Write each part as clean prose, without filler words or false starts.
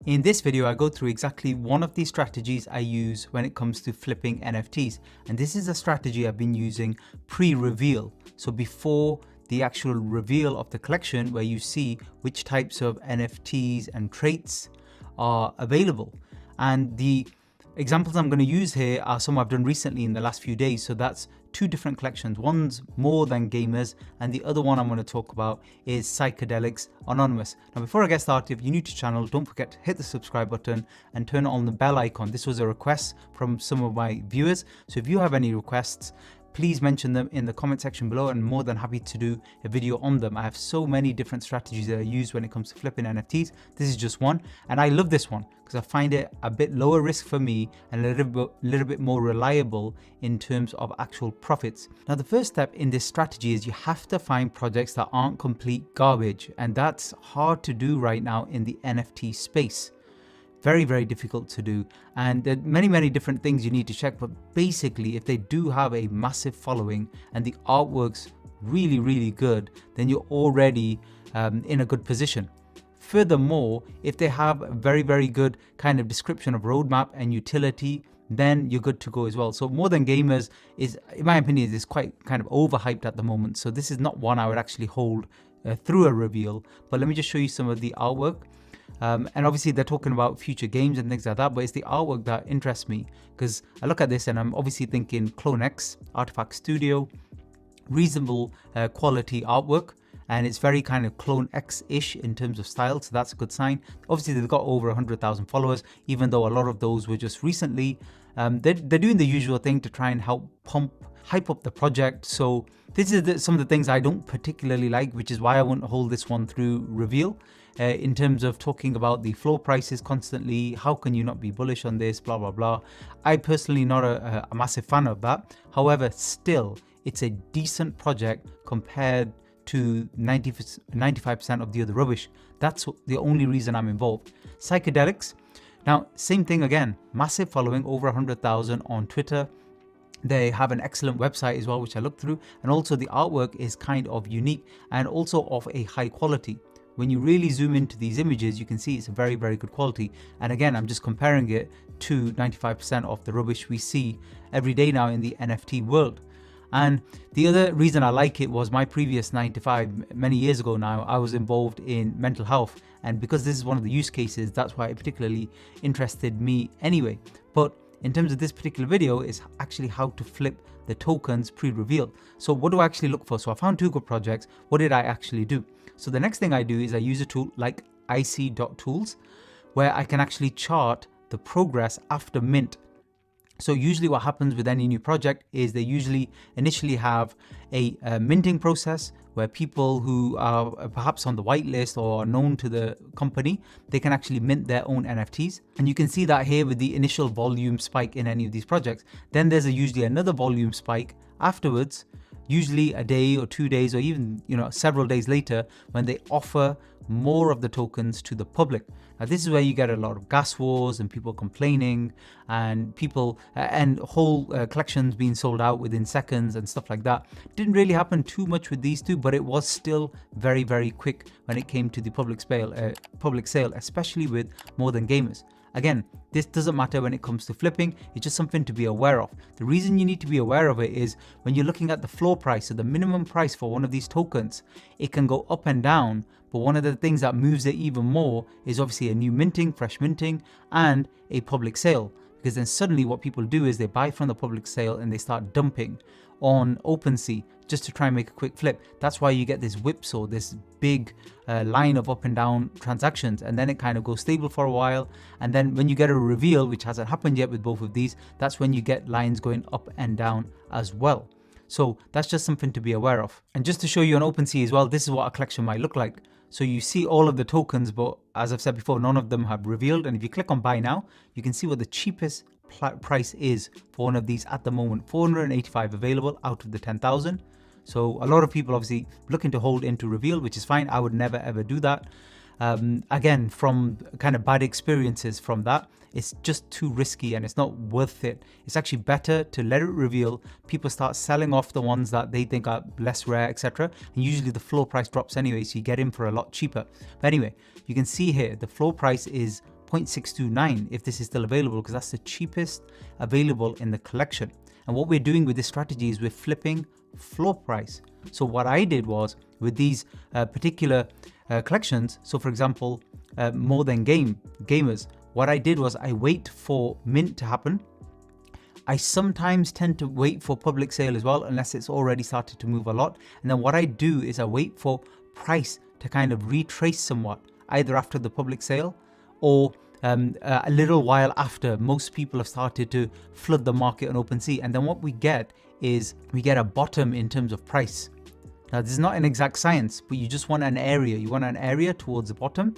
In this video, I go through exactly one of these strategies I use when it comes to flipping NFTs. And this is a strategy I've been using pre-reveal. So before the actual reveal of the collection, where you see which types of NFTs and traits are available. And the examples I'm going to use here are some I've done recently in the last few days. So that's two different collections. One's More Than Gamers, and the other one I'm going to talk about is Psychedelics Anonymous. Now, before I get started, if you're new to the channel, don't forget to hit the subscribe button and turn on the bell icon. This was a request from some of my viewers. So if you have any requests, please mention them in the comment section below, and I'm more than happy to do a video on them. I have so many different strategies that I use when it comes to flipping NFTs. This is just one, and I love this one because I find it a bit lower risk for me and a little bit more reliable in terms of actual profits. Now, the first step in this strategy is you have to find projects that aren't complete garbage, and that's hard to do right now in the NFT space. Very, very difficult to do, and there are many different things you need to check, but basically if they do have a massive following and the artwork's really good, then you're already in a good position. Furthermore, if they have a very good kind of description of roadmap and utility, then you're good to go as well. So More Than Gamers is, in my opinion, is quite kind of overhyped at the moment, so this is not one I would actually hold through a reveal. But let me just show you some of the artwork. And obviously they're talking about future games and things like that, but it's the artwork that interests me, because I look at this and I'm obviously thinking Clone X, Artifact Studio, reasonable quality artwork, and it's very kind of Clone X-ish in terms of style, so that's a good sign. Obviously they've got over 100,000 followers, even though a lot of those were just recently. They're doing the usual thing to try and help hype up the project. So this is some of the things I don't particularly like, which is why I wouldn't hold this one through reveal. In terms of talking about the floor prices constantly, how can you not be bullish on this, blah blah. I personally not a massive fan of that. However, still it's a decent project compared to 95% of the other rubbish. That's the only reason I'm involved. Psychedelics, now same thing again, massive following, over 100,000 on Twitter. They have an excellent website as well, which I looked through, and also the artwork is kind of unique and also of a high quality. When you really zoom into these images, you can see it's a very good quality. And again, I'm just comparing it to 95% of the rubbish we see every day now in the NFT world. And the other reason I like it was my previous 9 to 5, many years ago now, I was involved in mental health. And because this is one of the use cases, that's why it particularly interested me anyway. But in terms of this particular video, is actually how to flip the tokens pre-reveal. So what do I actually look for? So I found two good projects. What did I actually do? So the next thing I do is I use a tool like ic.tools, where I can actually chart the progress after mint. So usually what happens with any new project is they usually initially have a minting process where people who are perhaps on the whitelist or are known to the company, they can actually mint their own NFTs. And you can see that here with the initial volume spike in any of these projects. Then there's usually another volume spike afterwards, usually a day or 2 days or even several days later, when they offer more of the tokens to the public. Now this is where you get a lot of gas wars and people complaining and people and whole collections being sold out within seconds and stuff like that. Didn't really happen too much with these two, but it was still very quick when it came to the public sale, especially with More Than Gamers. Again, this doesn't matter when it comes to flipping, it's just something to be aware of. The reason you need to be aware of it is when you're looking at the floor price, so the minimum price for one of these tokens, it can go up and down, but one of the things that moves it even more is obviously a new minting, fresh minting, and a public sale. Because then suddenly what people do is they buy from the public sale and they start dumping on OpenSea just to try and make a quick flip. That's why you get this whipsaw, this big line of up and down transactions, and then it kind of goes stable for a while. And then when you get a reveal, which hasn't happened yet with both of these, that's when you get lines going up and down as well. So that's just something to be aware of. And just to show you on OpenSea as well, this is what a collection might look like. So you see all of the tokens, but as I've said before, none of them have revealed. And if you click on buy now, you can see what the cheapest price is for one of these at the moment. 485 available out of the 10,000. So a lot of people obviously looking to hold into reveal, which is fine. I would never ever do that. Again, from kind of bad experiences from that, it's just too risky and it's not worth it. It's actually better to let it reveal. People start selling off the ones that they think are less rare, etc. And usually the floor price drops anyway, so you get in for a lot cheaper. But anyway, you can see here the floor price is 0.629 if this is still available, because that's the cheapest available in the collection. And what we're doing with this strategy is we're flipping floor price. So what I did was with these particular collections, so for example, More Than Gamers, what I did was I wait for mint to happen. I sometimes tend to wait for public sale as well, unless it's already started to move a lot. And then what I do is I wait for price to kind of retrace somewhat, either after the public sale or a little while after most people have started to flood the market on OpenSea. And then what we get is we get a bottom in terms of price. Now, this is not an exact science, but you just want an area. You want an area towards the bottom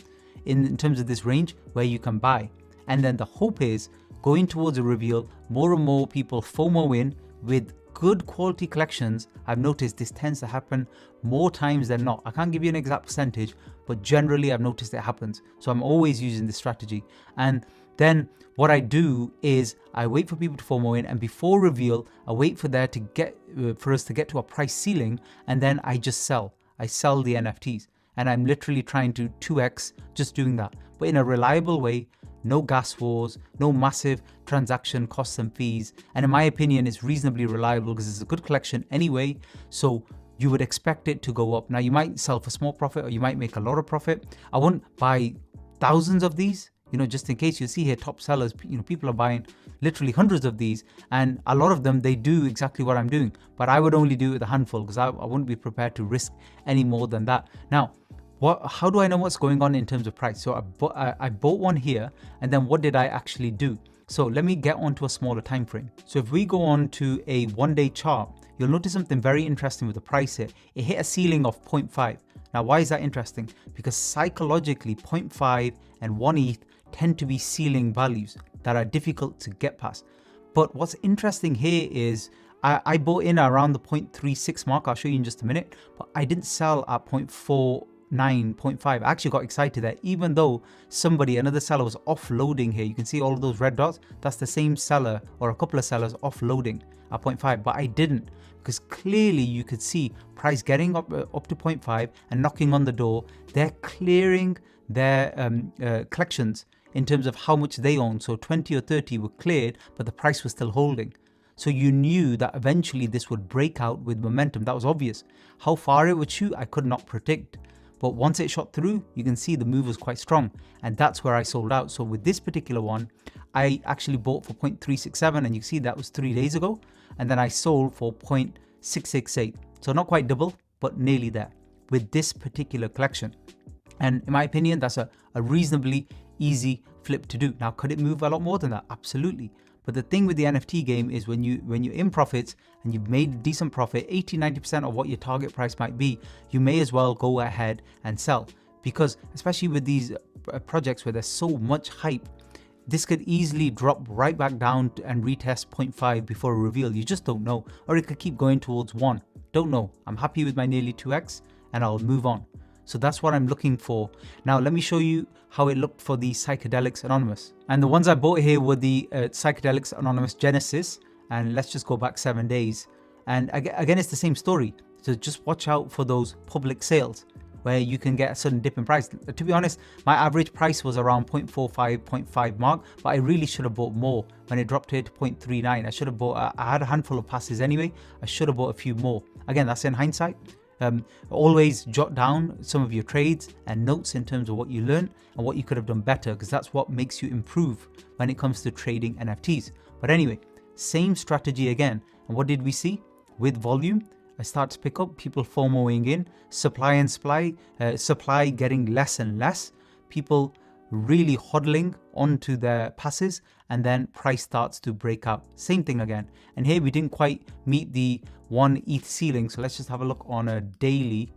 in terms of this range where you can buy. And then the hope is going towards a reveal, more and more people FOMO in with good quality collections. I've noticed this tends to happen more times than not. I can't give you an exact percentage, but generally I've noticed it happens. So I'm always using this strategy. And then what I do is I wait for people to FOMO in, and before reveal, I wait for there to get for us to get to a price ceiling, and then I just sell. I sell the NFTs, and I'm literally trying to 2x just doing that, but in a reliable way. No gas wars, no massive transaction costs and fees. And in my opinion, it's reasonably reliable because it's a good collection anyway. So you would expect it to go up. Now, you might sell for small profit or you might make a lot of profit. I wouldn't buy thousands of these, just in case. You see here, top sellers, people are buying literally hundreds of these, and a lot of them, they do exactly what I'm doing. But I would only do it with a handful because I wouldn't be prepared to risk any more than that. Now, how do I know what's going on in terms of price? So I bought one here, and then what did I actually do? So let me get onto a smaller time frame. So if we go on to a 1-day chart, you'll notice something very interesting with the price here. It hit a ceiling of 0.5. Now, why is that interesting? Because psychologically, 0.5 and 1 ETH tend to be ceiling values that are difficult to get past. But what's interesting here is I bought in around the 0.36 mark. I'll show you in just a minute, but I didn't sell at 0.49, 0.5. I actually got excited there, even though another seller was offloading here. You can see all of those red dots. That's the same seller or a couple of sellers offloading at 0.5, but I didn't, because clearly you could see price getting up to 0.5 and knocking on the door. They're clearing their collections in terms of how much they own. So 20 or 30 were cleared, but the price was still holding. So you knew that eventually this would break out with momentum. That was obvious. How far it would shoot, I could not predict. But once it shot through, you can see the move was quite strong, and that's where I sold out. So with this particular one, I actually bought for 0.367, and you can see that was 3 days ago, and then I sold for 0.668. So not quite double, but nearly there with this particular collection. And in my opinion, that's a reasonably easy flip to do. Now, could it move a lot more than that? Absolutely. But the thing with the NFT game is when you're in profits and you've made a decent profit, 80-90% of what your target price might be, you may as well go ahead and sell. Because especially with these projects where there's so much hype, this could easily drop right back down and retest 0.5 before a reveal. You just don't know. Or it could keep going towards 1. Don't know. I'm happy with my nearly 2x and I'll move on. So that's what I'm looking for. Now, let me show you how it looked for the Psychedelics Anonymous. And the ones I bought here were the Psychedelics Anonymous Genesis. And let's just go back 7 days. And again, it's the same story. So just watch out for those public sales where you can get a sudden dip in price. To be honest, my average price was around 0.45, 0.5 mark, but I really should have bought more when it dropped here to 0.39. I should have bought, I had a handful of passes anyway. I should have bought a few more. Again, that's in hindsight. Always jot down some of your trades and notes in terms of what you learned and what you could have done better, because that's what makes you improve when it comes to trading NFTs. But anyway, same strategy again. And what did we see? With volume, I start to pick up, people FOMOing in, supply getting less and less, people really hodling onto their passes, and then price starts to break out. Same thing again. And here we didn't quite meet the 1 ETH ceiling. So let's just have a look on a daily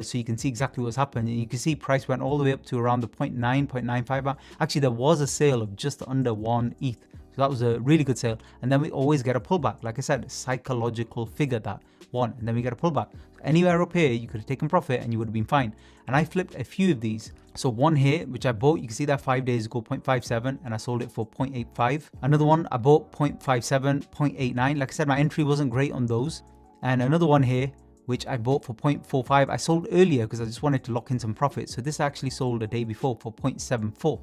so you can see exactly what's happened. And you can see price went all the way up to around the 0.9, 0.95 mark. Actually, there was a sale of just under 1 ETH. So that was a really good sale. And then we always get a pullback. Like I said, psychological figure that one, and then we get a pullback. So anywhere up here, you could have taken profit and you would have been fine. And I flipped a few of these. So one here, which I bought, you can see that 5 days ago, 0.57, and I sold it for 0.85. Another one, I bought 0.57, 0.89. Like I said, my entry wasn't great on those. And another one here, which I bought for 0.45. I sold earlier because I just wanted to lock in some profit. So this actually sold a day before for 0.74.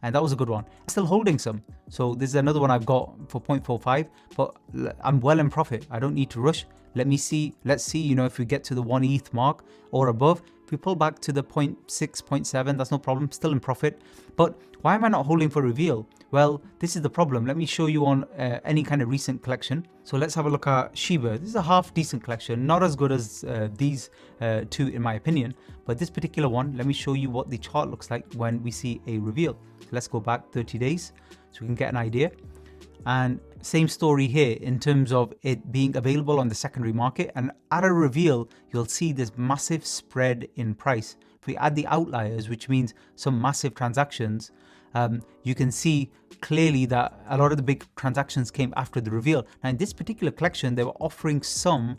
and that was a good one. Still holding some. So this is another one I've got for 0.45, but I'm well in profit. I don't need to rush. Let's see, if we get to the 1 ETH mark or above, if we pull back to the 0.6, 0.7, that's no problem, still in profit. But why am I not holding for reveal? Well, this is the problem. Let me show you on any kind of recent collection. So let's have a look at Shiba. This is a half decent collection, not as good as these two in my opinion, but this particular one, let me show you what the chart looks like when we see a reveal. So let's go back 30 days so we can get an idea. And same story here in terms of it being available on the secondary market, and at a reveal you'll see this massive spread in price. If we add the outliers, which means some massive transactions, you can see clearly that a lot of the big transactions came after the reveal. Now in this particular collection they were offering some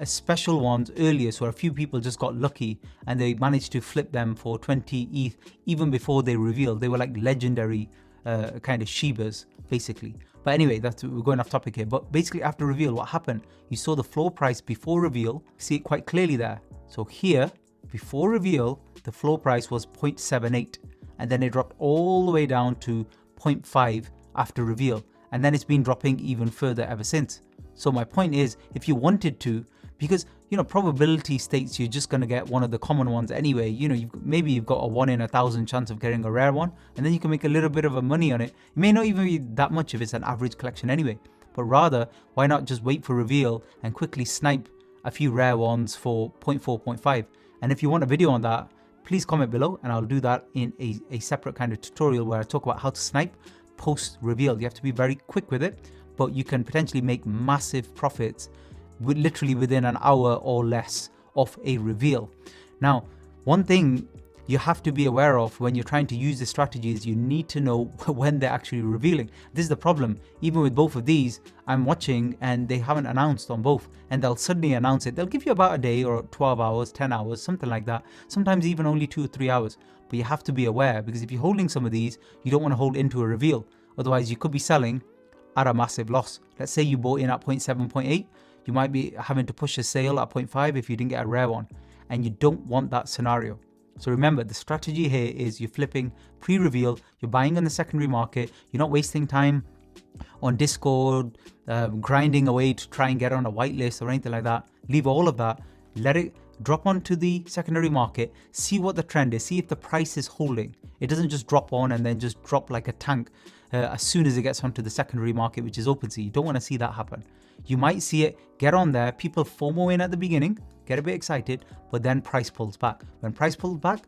special ones earlier, so a few people just got lucky and they managed to flip them for 20 ETH even before they revealed. They were like legendary kind of Shibas basically. But anyway, we're going off topic here. But basically after reveal, what happened? You saw the floor price before reveal, see it quite clearly there. So here, before reveal, the floor price was 0.78, and then it dropped all the way down to 0.5 after reveal, and then it's been dropping even further ever since. So my point is, if you wanted to, because probability states you're just going to get one of the common ones anyway. Maybe you've got a 1 in 1,000 chance of getting a rare one, and then you can make a little bit of a money on it. It may not even be that much if it's an average collection anyway, but rather why not just wait for reveal and quickly snipe a few rare ones for 0.4, 0.5. And if you want a video on that, please comment below and I'll do that in a separate kind of tutorial where I talk about how to snipe post reveal. You have to be very quick with it, but you can potentially make massive profits literally within an hour or less of a reveal. Now, one thing you have to be aware of when you're trying to use this strategy is you need to know when they're actually revealing. This is the problem. Even with both of these, I'm watching and they haven't announced on both, and they'll suddenly announce it. They'll give you about a day or 12 hours, 10 hours, something like that. Sometimes even only 2 or 3 hours. But you have to be aware, because if you're holding some of these, you don't want to hold into a reveal. Otherwise, you could be selling at a massive loss. Let's say you bought in at 0.7, 0.8. You might be having to push a sale at 0.5 if you didn't get a rare one, and you don't want that scenario. So remember, the strategy here is you're flipping pre-reveal, you're buying on the secondary market, you're not wasting time on Discord, grinding away to try and get on a whitelist or anything like that. Leave all of that, let it drop onto the secondary market, see what the trend is, see if the price is holding. It doesn't just drop on and then just drop like a tank as soon as it gets onto the secondary market, which is OpenSea. You don't want to see that happen. You might see it get on there, people FOMO in at the beginning, get a bit excited, but then price pulls back. When price pulls back,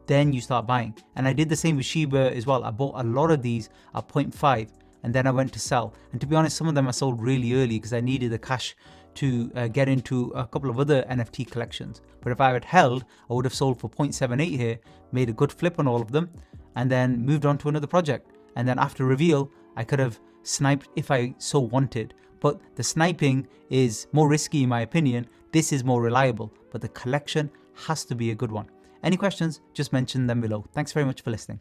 then you start buying. And I did the same with Shiba as well. I bought a lot of these at 0.5 and then I went to sell. And to be honest, some of them I sold really early because I needed the cash to get into a couple of other NFT collections. But if I had held, I would have sold for 0.78 here, made a good flip on all of them, and then moved on to another project. And then after reveal, I could have sniped if I so wanted. But the sniping is more risky in my opinion. This is more reliable, but the collection has to be a good one. Any questions, just mention them below. Thanks very much for listening.